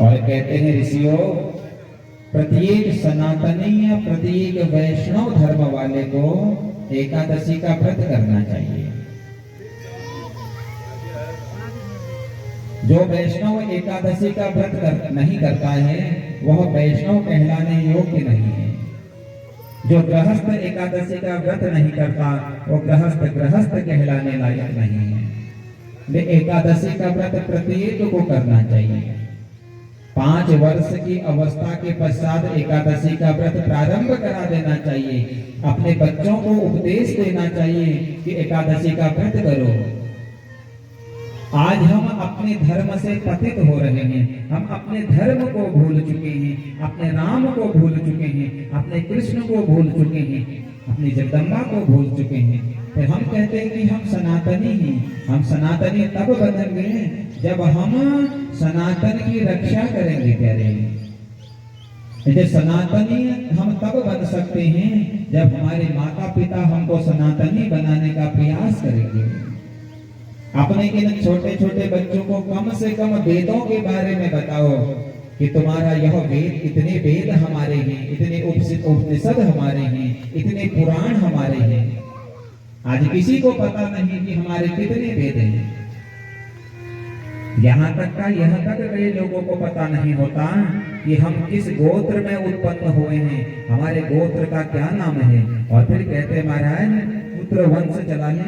और कहते हैं ऋषियों, प्रत्येक सनातनी या प्रत्येक वैष्णव धर्म वाले को एकादशी का व्रत करना चाहिए। जो वैष्णव एकादशी का व्रत नहीं करता है वह वैष्णव कहलाने योग्य नहीं है। जो गृहस्थ एकादशी का व्रत नहीं करता वो गृहस्थ कहलाने लायक नहीं है। एकादशी का व्रत प्रत्येक को करना चाहिए। 5 वर्ष की अवस्था के पश्चात एकादशी का व्रत प्रारंभ करा देना चाहिए। अपने बच्चों को उपदेश देना चाहिए कि एकादशी का व्रत करो। आज हम अपने धर्म से पतित हो रहे हैं। हम अपने धर्म को भूल चुके हैं, अपने राम को भूल चुके हैं, अपने कृष्ण को भूल चुके हैं, अपनी जगदम्बा को भूल चुके हैं। फिर हम कहते हैं कि हम सनातनी हैं। हम सनातनी तब बनेंगे जब हम सनातन की रक्षा करेंगे। प्यारे, जैसे सनातनी हम तब बन सकते हैं जब हमारे माता पिता हमको सनातनी बनाने का प्रयास करेंगे। अपने इन छोटे छोटे बच्चों को कम से कम वेदों के बारे में बताओ कि तुम्हारा यह वेद, इतने वेद हमारे हैं, इतने उपनिषद हमारे हैं, इतने पुराण हमारे हैं। आज किसी को पता नहीं कि हमारे कितने वेद हैं। यहाँ तक कई लोगों को पता नहीं होता कि हम किस गोत्र में उत्पन्न हुए हैं, हमारे गोत्र का क्या नाम है। और फिर कहते महाराज पुत्र वंश चलाने,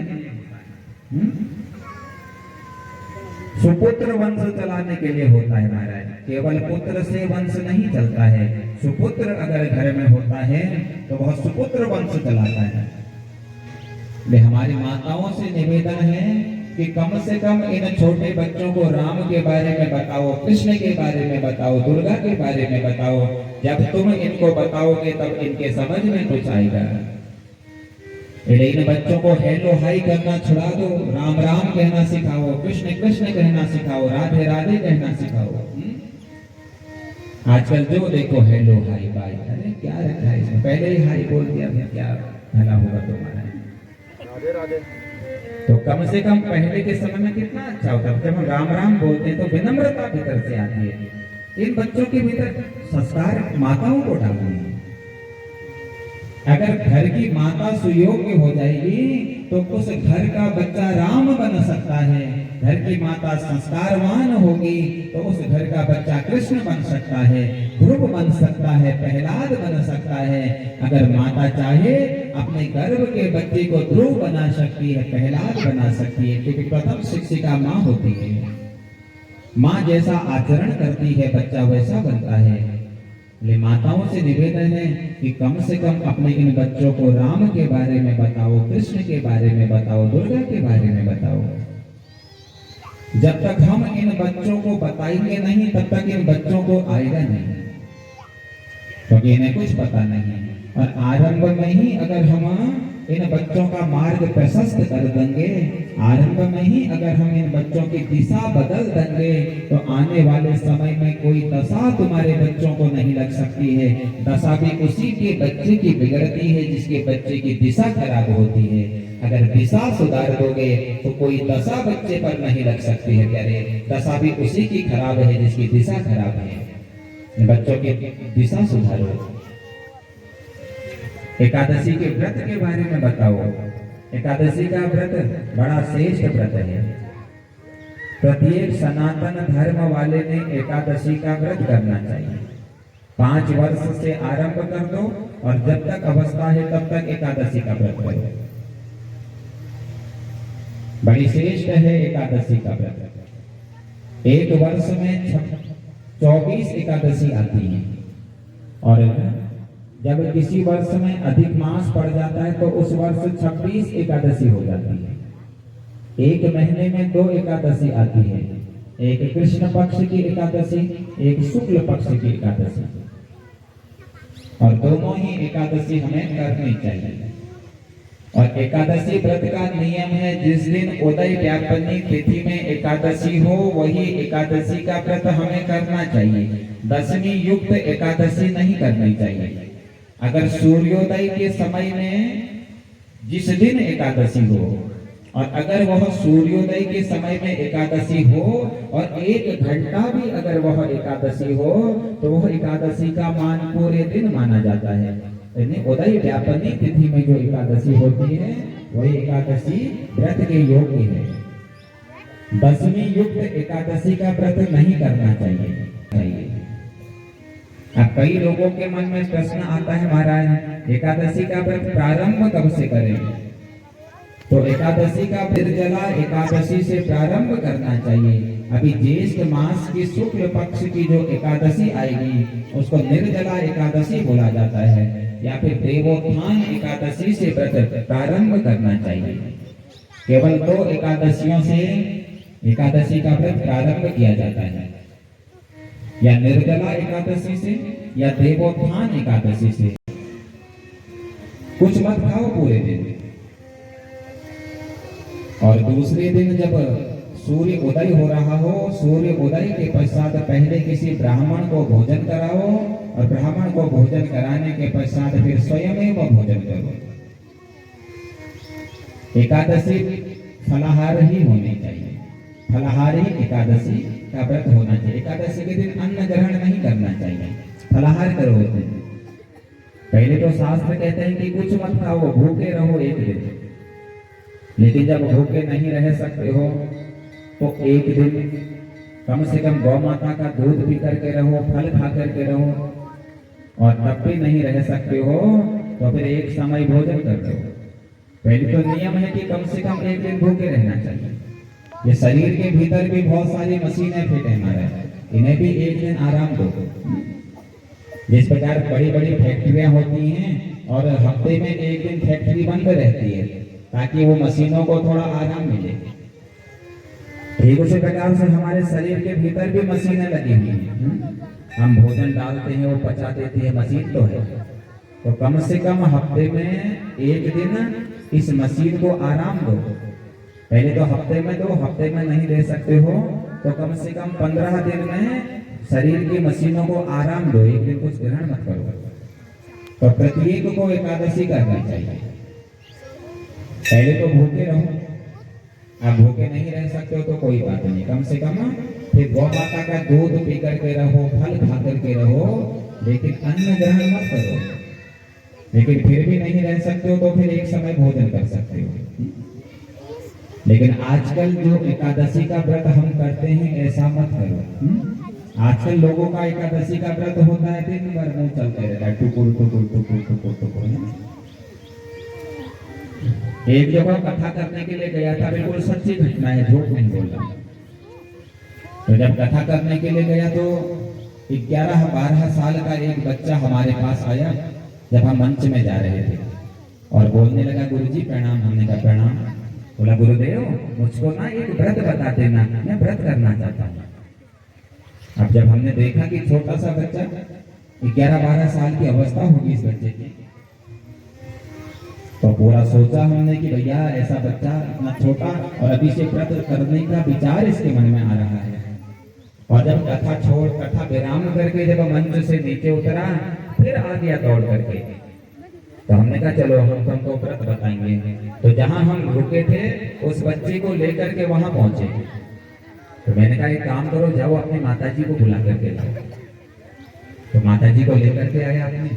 सुपुत्र वंश चलाने के लिए होता है महाराज। केवल पुत्र से वंश नहीं चलता है। सुपुत्र अगर घर में होता है तो वह सुपुत्र वंश चलाता है। हमारी माताओं से निवेदन है कि कम से कम इन छोटे बच्चों को राम के बारे में बताओ, कृष्ण के बारे में बताओ, दुर्गा के बारे में बताओ। जब तुम इनको बताओगे तब इनके समझ में कुछ आएगा। इन बच्चों को हेलो हाई करना छुड़ा दो, राम राम कहना सिखाओ, कृष्ण कृष्ण कहना सिखाओ, राधे राधे कहना सिखाओ। आजकल जो देखो हेलो हाई बाय, अरे क्या रखा है इसमें, पहले ही हाई बोल दिया, क्या भला होगा तुम्हारा। राधे राधे तो कम से कम पहले के समय में कितना अच्छा होता है। जब हम राम राम बोलते हैं तो विनम्रता भीतर से आती है। इन बच्चों के भीतर संस्कार माताओं को डालना है। अगर घर की माता सुयोग्य हो जाएगी तो उस घर का बच्चा राम बन सकता है। घर की माता संस्कारवान होगी तो उस घर का बच्चा कृष्ण बन सकता है, ध्रुव बन सकता है, प्रहलाद बन सकता है। अगर माता चाहे अपने गर्भ के बच्चे को ध्रुव बना सकती है, प्रहलाद बना सकती है, क्योंकि प्रथम शिक्षिका माँ होती है। माँ जैसा आचरण करती है बच्चा वैसा बनता है। माताओं से निवेदन है कि कम से कम अपने इन बच्चों को राम के बारे में बताओ, कृष्ण के बारे में बताओ, दुर्गा के बारे में बताओ। जब तक हम इन बच्चों को बताएंगे नहीं तब तक इन बच्चों को आएगा नहीं, क्योंकि इन्हें कुछ पता नहीं। और आरंभ में ही अगर हम इन बच्चों का मार्ग प्रशस्त कर देंगे, आरंभ में ही अगर हम इन बच्चों की दिशा बदल देंगे तो आने वाले समय में कोई दशा तुम्हारे बच्चों को नहीं लग सकती है। दशा भी उसी के बच्चे की बिगड़ती है जिसके बच्चे की दिशा खराब होती है। अगर दिशा सुधार दोगे तो कोई दशा बच्चे पर नहीं लग सकती है। प्यारे, दशा भी उसी की खराब है जिसकी दिशा खराब है। बच्चों की दिशा सुधारो। एकादशी के व्रत के बारे में बताओ। एकादशी का व्रत बड़ा श्रेष्ठ व्रत है। प्रत्येक सनातन धर्म वाले ने एकादशी का व्रत करना चाहिए। 5 वर्ष से आरंभ कर दो और जब तक अवस्था है तब तक एकादशी का व्रत करो। बड़ी श्रेष्ठ है एकादशी का व्रत। एक वर्ष में 24 एकादशी आती है और जब किसी वर्ष में अधिक मास पड़ जाता है तो उस वर्ष 26 एकादशी हो जाती है। एक महीने में 2 एकादशी आती है, एक कृष्ण पक्ष की एकादशी, एक शुक्ल पक्ष की एकादशी। और दोनों ही एकादशी हमें करनी चाहिए। और एकादशी व्रत का नियम है, जिस दिन उदय व्यापनी तिथि में एकादशी हो वही एकादशी का व्रत हमें करना चाहिए। दशमी युक्त एकादशी नहीं करनी चाहिए। अगर सूर्योदय के समय में जिस दिन एकादशी हो और अगर वह सूर्योदय के समय में एकादशी हो और 1 घंटा भी अगर वह एकादशी हो तो वह एकादशी का मान पूरे दिन माना जाता है। यानी उदय व्यापनी तिथि में जो एकादशी होती है वही एकादशी व्रत के योग्य है। 10वीं युक्त एकादशी का व्रत नहीं करना चाहिए। अब कई लोगों के मन में प्रश्न आता है, महाराज एकादशी का व्रत प्रारंभ कब से करें? तो एकादशी का निर्जला एकादशी से प्रारंभ करना चाहिए। अभी ज्येष्ठ मास की शुक्ल पक्ष की जो एकादशी आएगी उसको निर्जला एकादशी बोला जाता है, या फिर देवोत्थान एकादशी से व्रत प्रारंभ करना चाहिए। केवल 2 एकादशियों से एकादशी का व्रत प्रारंभ किया जाता है, या निर्जला एकादशी से या देवोत्थान एकादशी से। कुछ मत खाओ पूरे दिन, और दूसरे दिन जब सूर्य उदय हो रहा हो, सूर्य उदय के पश्चात पहले किसी ब्राह्मण को भोजन कराओ, और ब्राह्मण को भोजन कराने के पश्चात फिर स्वयं भोजन करो। एकादशी फलाहार ही होनी चाहिए, फलाहार ही एकादशी का व्रत होना चाहिए। एकादशी के दिन अन्न ग्रहण नहीं करना चाहिए, फलाहार करो उस दिन। पहले तो शास्त्र कहते हैं कि कुछ मत खाओ, भूखे रहो 1 दिन, लेकिन जब भूखे नहीं रह सकते हो तो 1 दिन कम से कम गौ माता का दूध पी करके रहो, फल खा करके रहो, और तब भी नहीं रह सकते हो तो फिर एक समय भोजन कर दो। पहले तो नियम है कि कम से कम 1 दिन भूखे रहना चाहिए। ये शरीर के भीतर भी बहुत सारी मशीनें फिट है हमारे, इन्हें भी 1 दिन आराम दो। जिस प्रकार बड़ी बड़ी फैक्ट्रियां होती हैं और हफ्ते में 1 दिन फैक्ट्री बंद रहती है ताकि वो मशीनों को थोड़ा आराम मिले, ठीक उसी प्रकार से हमारे शरीर के भीतर भी मशीनें लगी हुई हैं। हम भोजन डालते हैं, वो पचा देती है, मशीन तो है। तो कम से कम हफ्ते में 1 दिन इस मशीन को आराम दो। पहले तो हफ्ते में दो, हफ्ते में नहीं दे सकते हो तो कम से कम 15 दिन में शरीर की मशीनों को आराम दो, 1 दिन कुछ ग्रहण मत करो। तो प्रत्येक को एकादशी करना चाहिए। पहले तो भूखे रहो, आप भूखे नहीं रह सकते हो तो कोई बात नहीं, कम से कम फिर गौ माता का दूध पी करके रहो, फल खा करके रहो, लेकिन अन्न ग्रहण मत करो। लेकिन फिर भी नहीं रह सकते हो तो फिर एक समय भोजन कर सकते हो। लेकिन आजकल जो एकादशी का व्रत हम करते हैं ऐसा मत करो। आजकल लोगों का एकादशी का व्रत होता है, दिन भर मुंह चलते रहता है, टुकुर टुकुर टुकुर टुकुर टुकुर। एक जगह कथा करने के लिए गया था, बिल्कुल सच्ची घटना है, झूठ नहीं बोल रहा। तो जब कथा करने के लिए गया तो 11-12 साल का एक बच्चा हमारे पास आया जब हम मंच में जा रहे थे, और बोलने लगा, गुरुजी प्रणाम। हमने कहा प्रणाम। बोला, गुरुदेव मुझको ना एक व्रत बता देना, मैं व्रत करना चाहता हूँ। अब जब हमने देखा कि छोटा सा बच्चा, 11-12 साल की अवस्था होगी इस बच्चे की, तो पूरा सोचा हमने कि भैया ऐसा बच्चा इतना छोटा और अभी से व्रत करने का विचार इसके मन में आ रहा है। और जब कथा विराम करके जब मंच से नीचे उतरा, फिर आ गया दौड़ करके। तो हमने कहा चलो हम तुमको व्रत बताएंगे। तो जहां हम रुके थे उस बच्चे को लेकर के वहां पहुंचे। तो मैंने कहा एक काम करो, जाओ अपनी माताजी को बुला करके लाओ। तो माताजी को लेकर के आया आपने।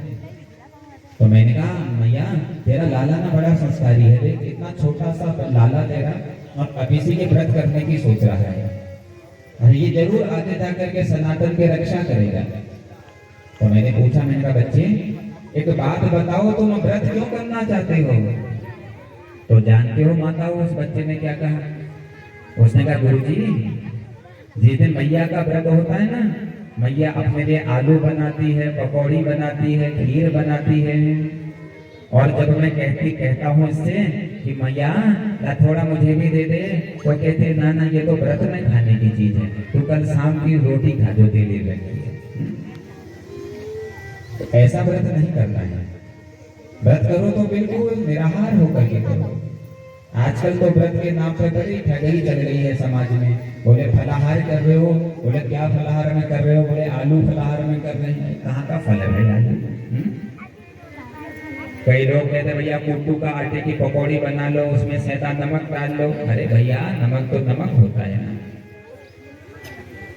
तो मैंने कहा, मैया तेरा लाला ना बड़ा संस्कारी है, देख इतना छोटा सा लाला तेरा और अभी से ये व्रत करने की सोच रहा है, और ये जरूर आगे जाकर के सनातन की रक्षा करेगा। तो मैंने पूछा, मैंने कहा बच्चे एक बात बताओ, तुम व्रत क्यों करना चाहते हो? तो जानते हो माता उस बच्चे ने क्या कहा? उसने कहा, गुरुजी जिस दिन मैया का व्रत होता है ना, मैया अपने लिए आलू बनाती है, पकौड़ी बनाती है, खीर बनाती है, और जब मैं कहता हूँ इससे कि मैया थोड़ा मुझे भी दे दे, तो कहते ना ना ये तो व्रत में खाने की चीज है, तू कल शाम की रोटी खा जो तेरे लिए। तो ऐसा व्रत नहीं करना है। व्रत करो तो बिल्कुल निराहार होकर के करो। आजकल तो व्रत के नाम पर बड़ी ठगी चल रही है समाज में। बोले फलाहार कर रहे हो, बोले क्या फलाहार में कर रहे हो? बोले आलू फलाहार में कर रहे हैं। कहाँ का फल है आलू? कई लोग कहते भैया कुट्टू का आटे की पकौड़ी बना लो, उसमें सेंधा नमक डाल लो। अरे भैया नमक तो नमक होता है ना।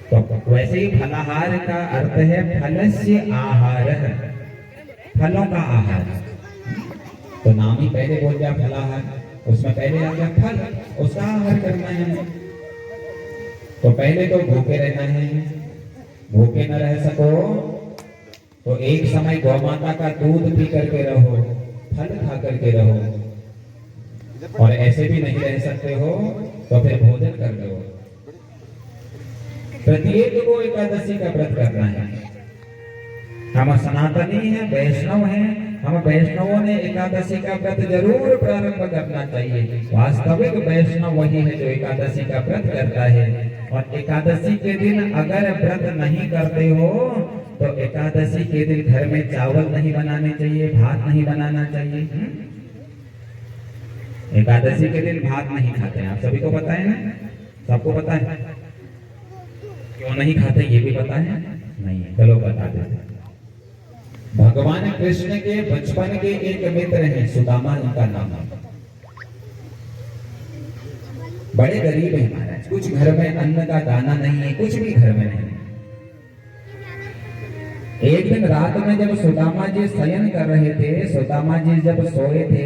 तो वैसे ही फलाहार का अर्थ है फलस्य आहार, फलों का आहार। तो नाम ही पहले बोल दिया फलाहार, उसमें पहले आ गया फल, उसका आहार करना है। तो पहले तो भूखे रहना है, भूखे न रह सको तो एक समय गौ माता का दूध पी करके रहो, फल खा करके रहो। और ऐसे भी नहीं रह सकते हो तो फिर भोजन कर लो। प्रत्येक को एकादशी का व्रत करना है। हम सनातनी हैं, वैष्णव हैं, हम वैष्णवों ने एकादशी का व्रत जरूर प्रारंभ करना चाहिए। वास्तविक वैष्णव वही है जो एकादशी का व्रत करता है। और एकादशी के दिन अगर व्रत नहीं करते हो तो एकादशी के दिन घर में चावल नहीं बनाने चाहिए, भात नहीं बनाना चाहिए। एकादशी के दिन भात नहीं खाते हैं, आप सभी को पता है ना, सबको पता है। क्यों नहीं खाते ये भी पता है? नहीं, चलो बता देते। भगवान कृष्ण के बचपन के एक मित्र हैं, सुदामा उनका नाम है। बड़े गरीब है महाराज, कुछ घर में अन्न का दाना नहीं है, कुछ भी घर में नहीं। एक दिन रात में जब सुदामा जी शयन कर रहे थे, सुदामा जी जब सोए थे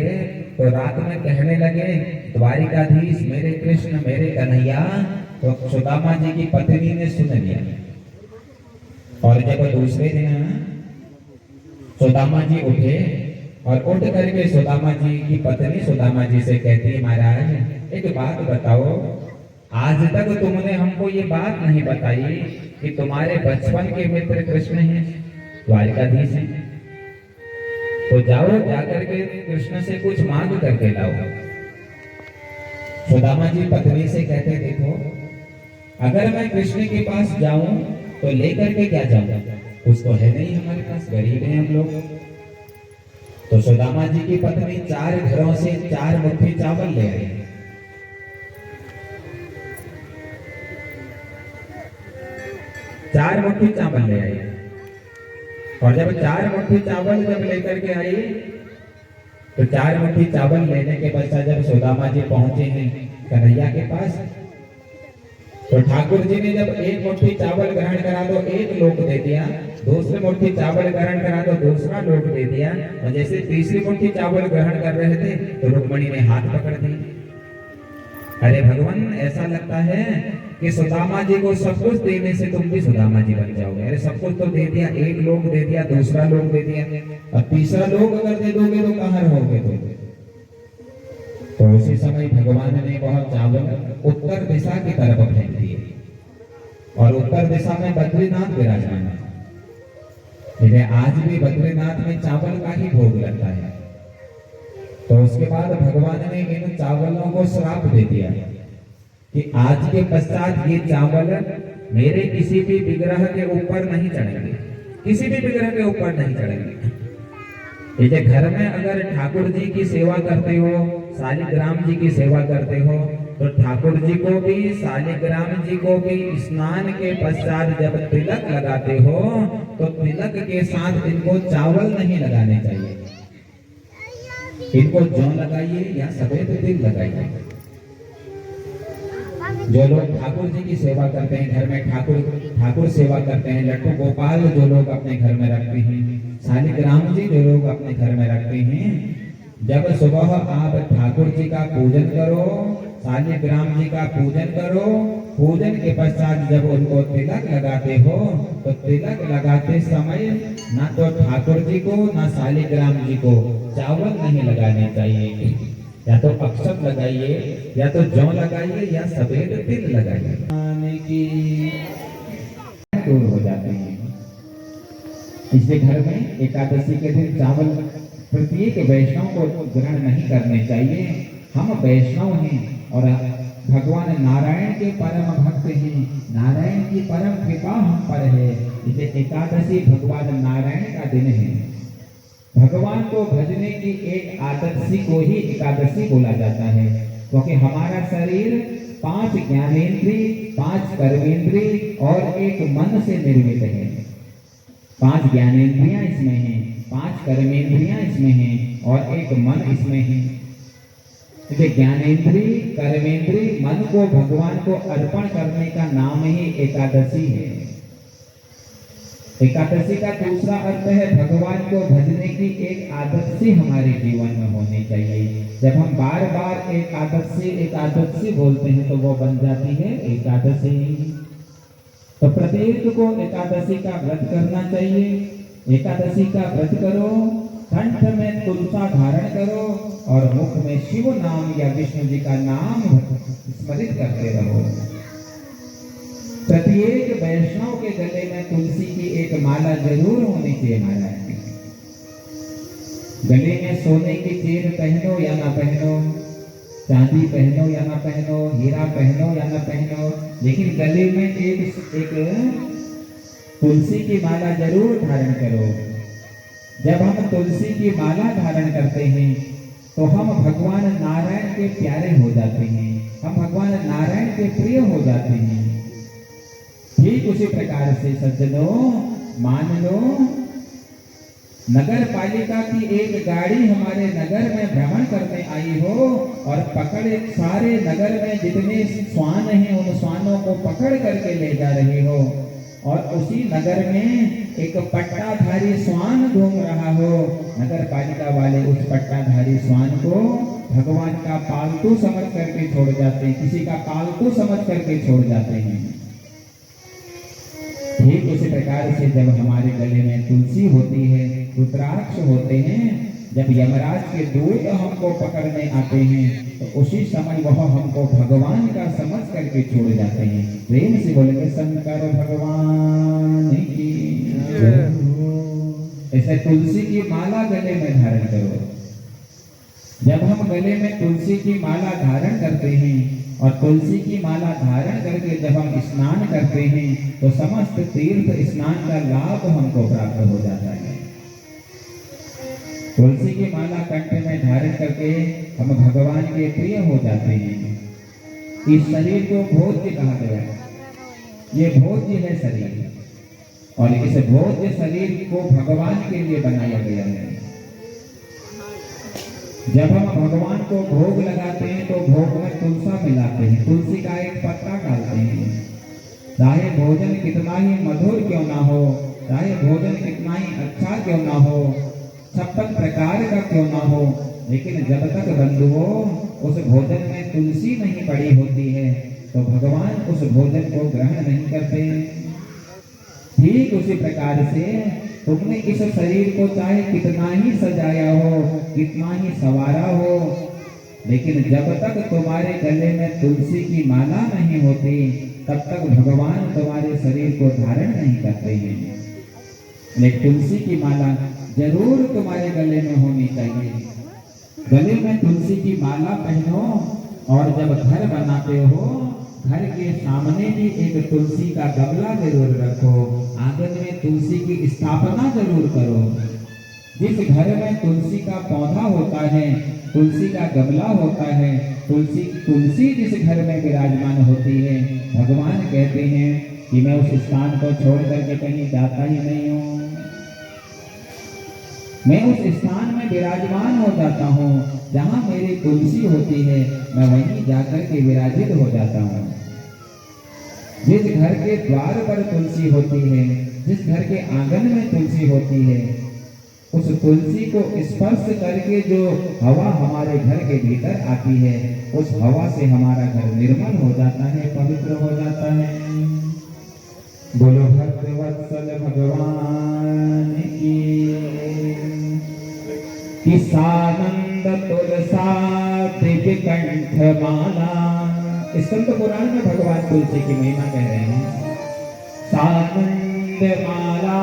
तो रात में कहने लगे द्वारिकाधीश मेरे कृष्ण मेरे कन्हैया। तो सुदामा जी की पत्नी ने सुन लिया। और जब दूसरे दिन सुदामा जी उठे और उठ करके सुदामा जी की पत्नी सुदामा जी से कहती है महाराज एक बात बताओ, आज तक तुमने हमको ये बात नहीं बताई कि तुम्हारे बचपन के मित्र कृष्ण हैं, द्वारिकाधीश हैं। तो जाओ जाकर के कृष्ण से कुछ मांग करके लाओ। सुदामा जी पत्नी से कहते देखो अगर मैं कृष्ण के पास जाऊं तो लेकर के क्या जाऊं, कुछ तो है नहीं हमारे पास, गरीब हैं हम लोग। तो सुदामा जी की पत्नी 4 घरों से 4 मुट्ठी चावल ले आई। चार मुट्ठी चावल ले आई। और जब 4 मुट्ठी चावल जब लेकर के आई तो 4 मुट्ठी चावल लेने के पश्चात जब सुदामा जी पहुंचे हैं कन्हैया के पास, तो ठाकुर जी ने जब 1 मुट्ठी चावल ग्रहण करा तो 1 लोक दे दिया, दूसरी मुट्ठी चावल ग्रहण करा तो दूसरा लोक दे दिया। और जैसे तीसरी मुट्ठी चावल ग्रहण कर रहे थे तो रुक्मणी ने हाथ पकड़ दी। अरे भगवान ऐसा लगता है कि सुदामा जी को सब कुछ देने से तुम भी सुदामा जी बन जाओगे। अरे सब कुछ तो दे दिया, 1 लोक दे दिया, दूसरा लोक दे दिया, और तीसरा लोक अगर दे दोगे तो कहाँ रहोगे तुम? तो उसी समय भगवान ने वह चावल उत्तर दिशा की तरफ फेंक दिए। और उत्तर दिशा में बद्रीनाथ विराजमान है। आज भी बद्रीनाथ में चावल का ही भोग लगता है। तो उसके बाद भगवान ने इन चावलों को श्राप दे दिया कि आज के पश्चात ये चावल मेरे किसी भी विग्रह के ऊपर नहीं चढ़ेंगे, किसी भी विग्रह के ऊपर नहीं चढ़ेंगे। ये घर में अगर ठाकुर जी की सेवा करते हो, शालिग्राम जी की सेवा करते हो, तो ठाकुर जी को भी शालिग्राम जी को भी स्नान के पश्चात जब तिलक लगाते हो तो तिलक के साथ इनको चावल नहीं लगाने चाहिए, इनको जौ लगाइए या सफेद तिल लगाइए। जो लोग ठाकुर जी की सेवा करते हैं, घर में ठाकुर सेवा करते हैं, लट्टू गोपाल जो लोग अपने घर में रखते हैं, शालिग्राम जी जो लोग अपने घर में रखते हैं, जब सुबह आप ठाकुर जी का पूजन करो, शालिग्राम जी का पूजन करो, पूजन के पश्चात जब उनको तिलक लगाते हो तो तिलक लगाते समय ना तो ठाकुर जी को ना शालिग्राम जी को चावल नहीं लगाने चाहिए। या तो अक्षत लगाइए या तो जौ लगाइए या सफेद तिल लगाइए, दूर हो जाते हैं। इसलिए घर में एकादशी के दिन चावल प्रत्येक वैष्णव को ग्रहण नहीं करने चाहिए। हम वैष्णव हैं और भगवान नारायण के परम भक्त हैं, नारायण की परम कृपा हम पर है। इसे एकादशी भगवान नारायण का दिन है। भगवान को भजने की एक आदत सी को ही एकादशी बोला जाता है, क्योंकि हमारा शरीर 5 ज्ञानेंद्रिय, 5 कर्मेंद्रिय और 1 मन से निर्मित है। 5 ज्ञानेंद्रियां इसमें हैं, 5 कर्मेंद्रियां इसमें हैं और एक मन इसमें है। क्योंकि ज्ञानेंद्रिय, कर्मेंद्रिय, मन को भगवान को अर्पण करने का नाम ही एकादशी है। एकादशी का दूसरा अर्थ है भगवान को भजने की एक आदत सी हमारे जीवन में होनी चाहिए। जब हम बार बार एकादशी बोलते हैं तो वो बन जाती है एकादशी। तो प्रत्येक को एकादशी का व्रत करना चाहिए। एकादशी का व्रत करो, कंठ में तुलसा धारण करो और मुख में शिव नाम या विष्णु जी का नाम स्मरित करते रहो। प्रत्येक वैष्णव के गले में तुलसी की एक माला जरूर होनी चाहिए। महाराज गले में सोने की चेन पहनो या ना पहनो, चांदी पहनो या ना पहनो, हीरा पहनो या ना पहनो, लेकिन गले में एक तुलसी की माला जरूर धारण करो। जब हम तुलसी की माला धारण करते हैं तो हम भगवान नारायण के प्यारे हो जाते हैं, हम भगवान नारायण के प्रिय हो जाते हैं। ठीक उसी प्रकार से सज्जनों, मान लो नगर पालिका की एक गाड़ी हमारे नगर में भ्रमण करने आई हो और पकड़े सारे नगर में जितने श्वान हैं उन श्वानों को पकड़ करके ले जा रही हो और उसी नगर में एक पट्टाधारी श्वान घूम रहा हो। नगर पालिका वाले उस पट्टाधारी श्वान को भगवान का पालतू समझ करके छोड़ जाते हैं, किसी का पालतू समझ करके छोड़ जाते हैं। ठीक उसी प्रकार से जब हमारे गले में तुलसी होती है, रुद्राक्ष होते हैं, जब यमराज के दूत हमको पकड़ने आते हैं तो उसी समय वह हमको भगवान का समझ करके छोड़ जाते हैं। प्रेम से बोलेंगे शंकर भगवान की। ऐसे तुलसी की माला गले में धारण करो। जब हम गले में तुलसी की माला धारण करते हैं और तुलसी की माला धारण करके जब हम स्नान करते हैं तो समस्त तीर्थ स्नान का लाभ हमको प्राप्त हो जाता है। तुलसी की माला कंठ में धारण करके हम भगवान के प्रिय हो जाते हैं। इस शरीर को भोज्य कहा गया है, ये भोज्य है शरीर और इस भोज्य शरीर को भगवान के लिए बनाया गया है। जब हम भगवान को भोग लगाते हैं तो भोग में तुलसा मिलाते हैं, तुलसी का एक पत्ता डालते हैं। चाहे भोजन कितना ही मधुर क्यों ना हो, चाहे भोजन कितना ही अच्छा क्यों ना हो, 56 प्रकार का क्यों ना हो, लेकिन जब तक बंधुओं उस भोजन में तुलसी नहीं पड़ी होती है तो भगवान उस भोजन को ग्रहण नहीं करते। ठीक उसी प्रकार से तुमने इस शरीर को चाहे कितना ही सजाया हो, कितना ही संवारा हो, लेकिन जब तक तुम्हारे गले में तुलसी की माला नहीं होती तब तक भगवान तुम्हारे शरीर को धारण नहीं करते हैं। लेकिन तुलसी की माला जरूर तुम्हारे गले में होनी चाहिए। गले में तुलसी की माला पहनो और जब घर बनाते हो घर के सामने भी एक तुलसी का गमला जरूर रखो, आंगन में तुलसी की स्थापना जरूर करो। जिस घर में तुलसी का पौधा होता है, तुलसी का गमला होता है, तुलसी जिस घर में विराजमान होती है, भगवान कहते हैं कि मैं उस स्थान को छोड़ करके कहीं जाता ही नहीं हूँ, मैं उस स्थान में विराजमान हो जाता हूँ जहाँ मेरी तुलसी होती है, मैं वहीं जाकर के विराजित हो जाता हूँ। जिस घर के द्वार पर तुलसी होती है, जिस घर के आंगन में तुलसी होती है, उस तुलसी को स्पर्श करके जो हवा हमारे घर के भीतर आती है, उस हवा से हमारा घर निर्मल हो जाता है, पवित्र हो जाता है। बोलो भक्तवत्सल भगवान की सानंद तुलसा दिव्य कंठ माला। स्कंद पुराण में भगवान तुलसी की महिमा कह रहे हैं। सानंद माला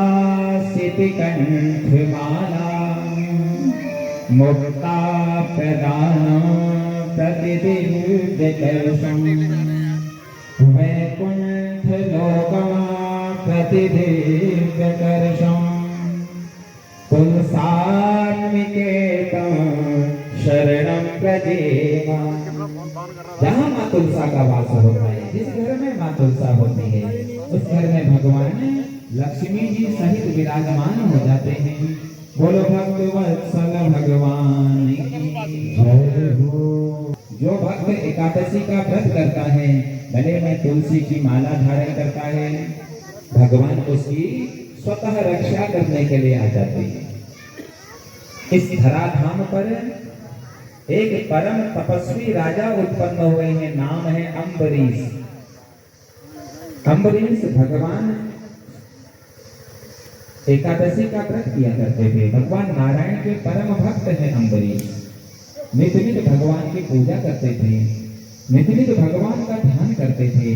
सिद्धि कंठ माला मुक्ता प्रदान प्रतिदिव्य दर्शन वैकुंठ लोकमा प्रतिदिव्य दर्शन तुलसान्विकेतं शरणं प्रजेमा। जहाँ माँ तुलसा का वास होता है, जिस घर में माँ तुलसा होती है, उस घर में भगवान लक्ष्मी जी सहित विराजमान हो जाते हैं। बोलो भक्त वत्सल भगवान की जय हो। जो भक्त एकादशी का व्रत करता है, गले में तुलसी की माला धारण करता है, भगवान उसकी स्वतः रक्षा करने के लिए आ जाते हैं। इस धराधाम पर एक परम तपस्वी राजा उत्पन्न हुए हैं, नाम है अम्बरीश। अम्बरीश भगवान एकादशी का व्रत किया करते थे। भगवान नारायण के परम भक्त हैं अम्बरीश। नित नित भगवान की पूजा करते थे, नित नित भगवान का ध्यान करते थे,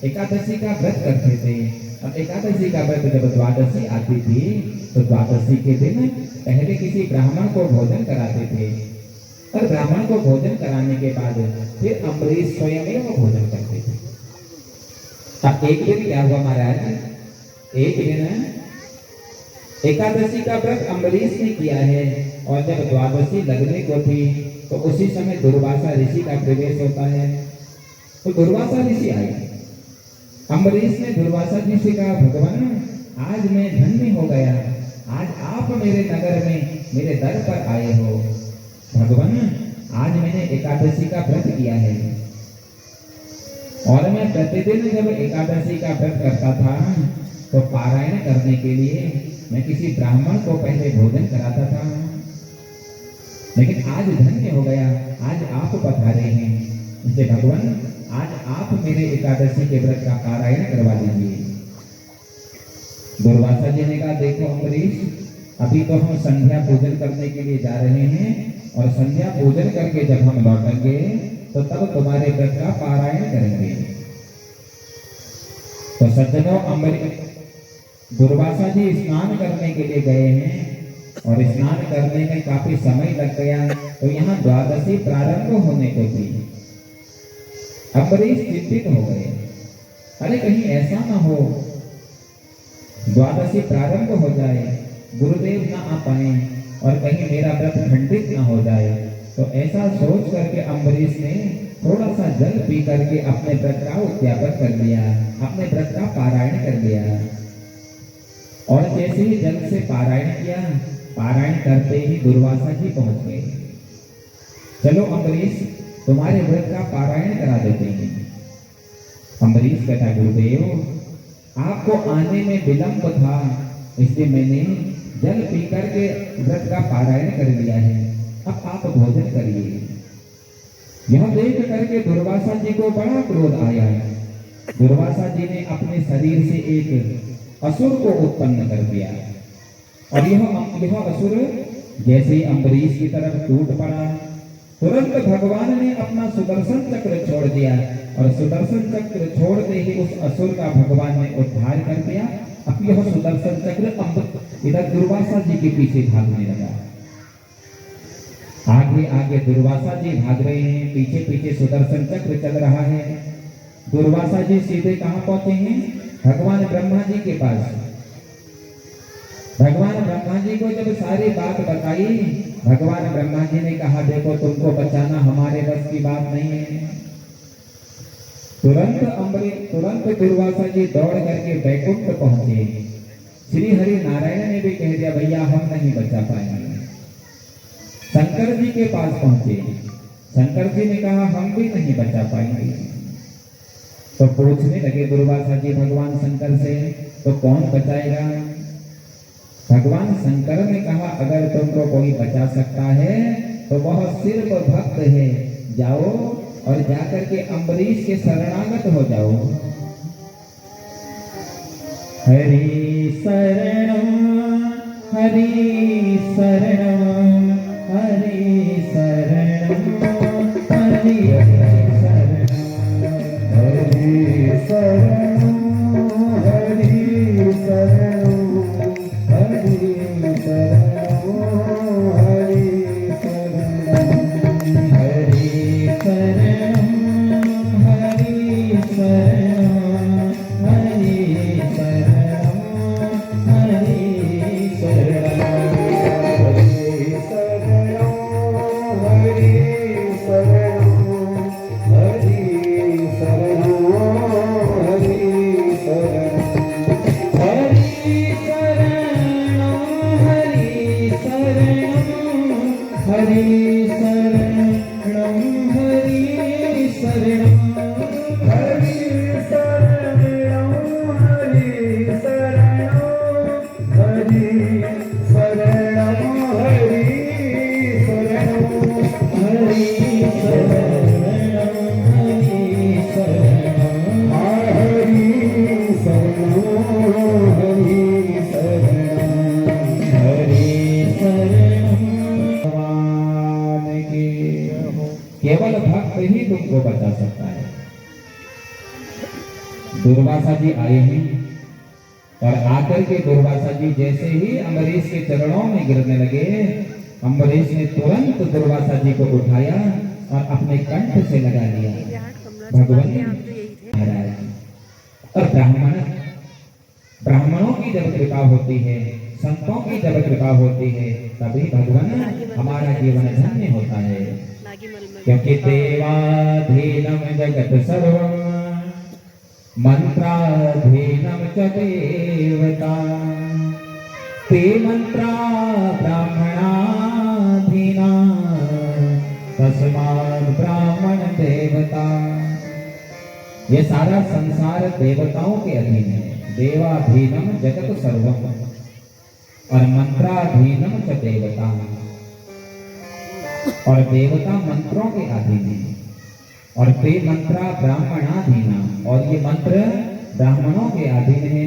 एकादशी का व्रत करते थे। और एकादशी का व्रत जब द्वादशी आती थी तो द्वादशी के दिन पहले किसी ब्राह्मण को भोजन कराते थे, और ब्राह्मण को भोजन कराने के बाद फिर अम्बरीश स्वयं वो भोजन करते थे। अब एक दिन क्या हुआ महाराज, एक दिन एकादशी का व्रत अम्बरीश ने किया है, और जब द्वादशी लगने को थी तो उसी समय दुर्वासा ऋषि का प्रवेश होता है। तो दुर्वासा ऋषि आए। अम्बरीश ने दुर्वासा जी से कहा, भगवान आज मैं धन्य हो गया, आज आप मेरे नगर में मेरे दर पर आए हो। भगवान आज मैंने एकादशी का व्रत किया है, और मैं प्रतिदिन जब एकादशी का व्रत करता था तो पारायण करने के लिए मैं किसी ब्राह्मण को पहले भोजन कराता था, लेकिन आज धन्य हो गया, आज आप पधारे हैं, इसलिए भगवान आज आप मेरे एकादशी के व्रत का पारायण करवा दीजिए। दुर्वासा जी ने कहा, देखो अम्बरीश, अभी तो हम संध्या पूजन करने के लिए जा रहे हैं, और संध्या पूजन करके जब हम लौटेंगे तो तब तुम्हारे व्रत का पारायण करेंगे। तो सज्जनों, दुर्वासा जी स्नान करने के लिए गए हैं, और स्नान करने में काफी समय लग गया, तो यहाँ द्वादशी प्रारंभ होने को थी। अम्बरीश चिंतित हो गए, अरे कहीं ऐसा ना हो द्वादशी प्रारंभ हो जाए, गुरुदेव ना आ पाए, और कहीं मेरा व्रत खंडित ना हो जाए। तो ऐसा सोच करके अम्बरीश ने थोड़ा सा जल पी करके अपने व्रत का उद्यापन कर लिया, अपने व्रत का पारायण कर लिया। और जैसे ही जल से पारायण किया, पारायण करते ही दुर्वासा जी पहुंच गए। चलो अम्बरीश, तुम्हारे व्रत का पारायण करा देते हैं। अम्बरीश कहता, गुरुदेव आपको आने में विलंब था, इसलिए मैंने जल पी करके व्रत का पारायण कर लिया है, अब आप भोजन करिए। यह देख करके दुर्वासा जी को बड़ा क्रोध आया। दुर्वासा जी ने अपने शरीर से एक असुर को उत्पन्न कर दिया, और यह असुर जैसे ही अम्बरीश की तरफ टूट पड़ा, तुरंत भगवान ने अपना सुदर्शन चक्र छोड़ दिया, और सुदर्शन चक्र छोड़ते ही उस असुर का भगवान ने उद्धार कर दिया। अब यह सुदर्शन चक्र इधर दुर्वासा जी के पीछे भागने लगा। आगे आगे दुर्वासा जी भाग रहे हैं, पीछे पीछे सुदर्शन चक्र चल रहा है। दुर्वासा जी सीधे कहाँ पहुंचे हैं? भगवान ब्रह्मा जी के पास। भगवान ब्रह्मा जी को जब सारी बात बताई, भगवान ब्रह्मा जी ने कहा, देखो तुमको बचाना हमारे बस की बात नहीं है। तुरंत दुर्वासा जी दौड़ करके बैकुंठ पहुंचे। श्री हरि नारायण ने भी कह दिया, भैया हम नहीं बचा पाएंगे। शंकर जी के पास पहुंचे, शंकर जी ने कहा, हम भी नहीं बचा पाएंगे। तो पूछने लगे दुर्वासा जी भगवान शंकर से, तो कौन बचाएगा? भगवान शंकर ने कहा, अगर तुमको कोई बचा सकता है तो वह सिर्फ भक्त है, जाओ और जाकर के अम्बरीश के शरणागत हो जाओ। हरि शरणम हरि शरणम हरि शरणम हरि शरणम हरि शरणम हरि शरणम हरि शरणम हरि शरणम हरि शरणम हरि शरणम हरि शरणम हरि शरणम। ही तुमको बचा सकता है। दुर्वासा जी आए हैं और आकर के दुर्वासा जी जैसे ही अम्बरीश के चरणों में गिरने लगे, अम्बरीश ने तुरंत दुर्वासा जी को उठाया और अपने कंठ से लगा लिया। भगवान महाराज और ब्राह्मणों की जब कृपा होती है, संतों की जब कृपा होती है, तभी भगवान हमारा जीवन धन्य होता है। क्योंकि देवाधीनम जगत सर्वम मंत्राधीनम च देवता, ते मंत्रा ब्राह्मणाधीना तस्मात् ब्राह्मण देवता। ये सारा संसार देवताओं के अधीन है। देवाधीनम जगत सर्वम और मंत्राधीनम च देवता, और देवता मंत्रों के अधीन है। और ते मंत्रा ब्राह्मणाधीना, और ये मंत्र ब्राह्मणों के अधीन है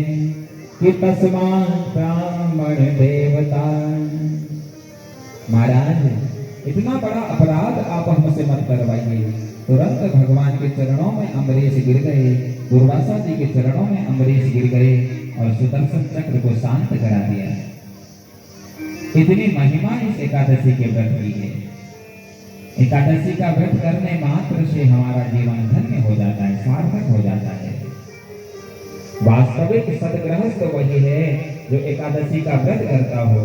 कि तस्मात् ब्राह्मण देवता। महाराज इतना बड़ा अपराध आप हमसे मत करवाइए। तुरंत भगवान के चरणों में अम्बरीश गिर गए, दुर्वासा जी के चरणों में अम्बरीश गिर गए और सुदर्शन चक्र को शांत करा दिया। इतनी महिमा इस एकादशी के व्रत की है। एकादशी का व्रत करने मात्र से हमारा जीवन धन्य हो जाता है, सार्थक हो जाता है। वास्तविक सदगृहस्थ वही है जो एकादशी का व्रत करता हो।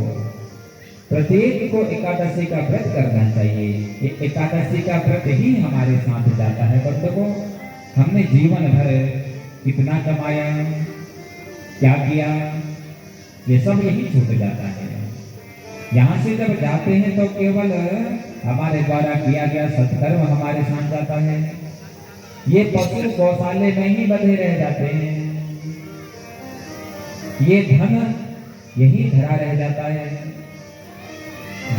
प्रत्येक को एकादशी का व्रत करना चाहिए। ये एकादशी का व्रत ही हमारे साथ जाता है। बंधुओं, हमने जीवन भर कितना कमाया, क्या किया, ये सब यही छूट जाता है। यहाँ से जब जाते हैं तो केवल हमारे द्वारा किया गया सत्कर्म हमारे साथ जाता है। ये पशु गौशाले में ही बंधे रह जाते हैं। ये धन यही धरा रह जाता है।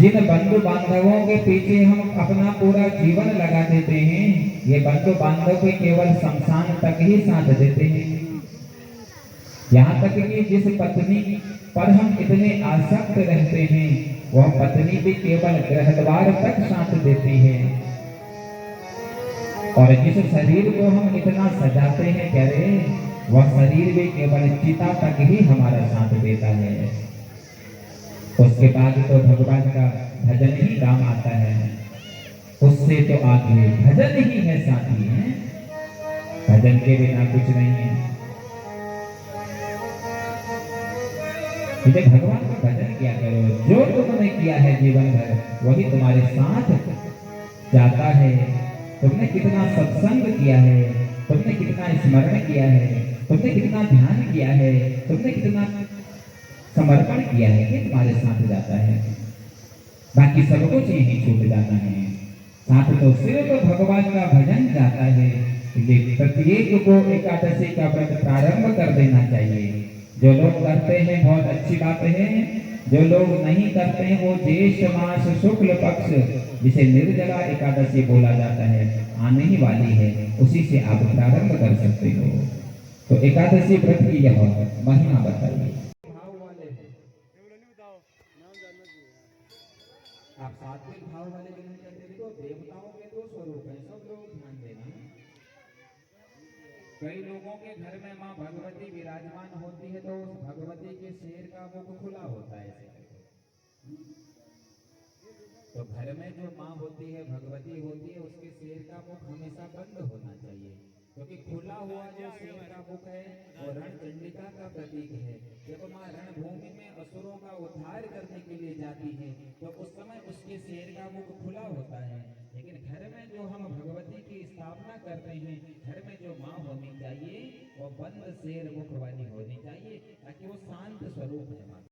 जिन बंधु बांधवों के पीछे हम अपना पूरा जीवन लगा देते हैं, ये बंधु बांधव के केवल शमशान तक ही साथ देते हैं। यहाँ तक कि जिस पत्नी पर हम इतने आसक्त रहते हैं, वह पत्नी भी केवल गृह द्वार तक साथ देती है। और जिस शरीर को हम इतना सजाते हैं प्यारे, वह शरीर भी केवल चिता तक ही हमारा साथ देता है। उसके बाद तो भगवान का भजन ही काम आता है। उससे तो आगे भजन ही है साथी है। भजन के बिना कुछ नहीं है। इसे भगवान का भजन किया करो। जो तुमने किया है जीवन भर, वही तुम्हारे साथ जाता है। तुमने कितना सत्संग किया है, तुमने कितना स्मरण किया है, तुमने कितना ध्यान किया है, तुमने कितना समर्पण किया है, ये तुम्हारे साथ जाता है। बाकी सब कुछ यही छूट जाता है। साथ तो सिर्फ भगवान का भजन जाता है। इसलिए प्रत्येक को एकादशी का व्रत प्रारंभ कर देना चाहिए। जो लोग करते हैं बहुत अच्छी बात है। जो लोग नहीं करते हैं, वो ज्येष्ठ मास शुक्ल पक्ष, जिसे निर्जला एकादशी बोला जाता है, आने ही वाली है। उसी से आप प्रारंभ कर सकते हो। तो एकादशी व्रत की यह महिमा बताइए। आप सात्विक भाव वाले ग्रहण करते हैं तो देवताओं के दो स्वरूप हैं, सब लोग ध्यान देना। कई लोगों के घर में माँ भगवती विराजमान होती है तो उस भगवती के शेर का मुख खुला होता है। तो घर में जो माँ होती है, भगवती होती है, उसके शेर का मुख हमेशा बंद होना चाहिए। क्योंकि खुला हुआ जो शेर का मुख है वो रण चंडिका का प्रतीक है। जब माँ रणभूमि में असुरों का उद्धार करने के लिए जाती है तो उस समय उसके शेर का मुख खुला होता है। लेकिन घर में जो हम भगवती की स्थापना करते हैं, घर में जो माँ होनी चाहिए वो बंद शेर मुख वाली होनी चाहिए, ताकि वो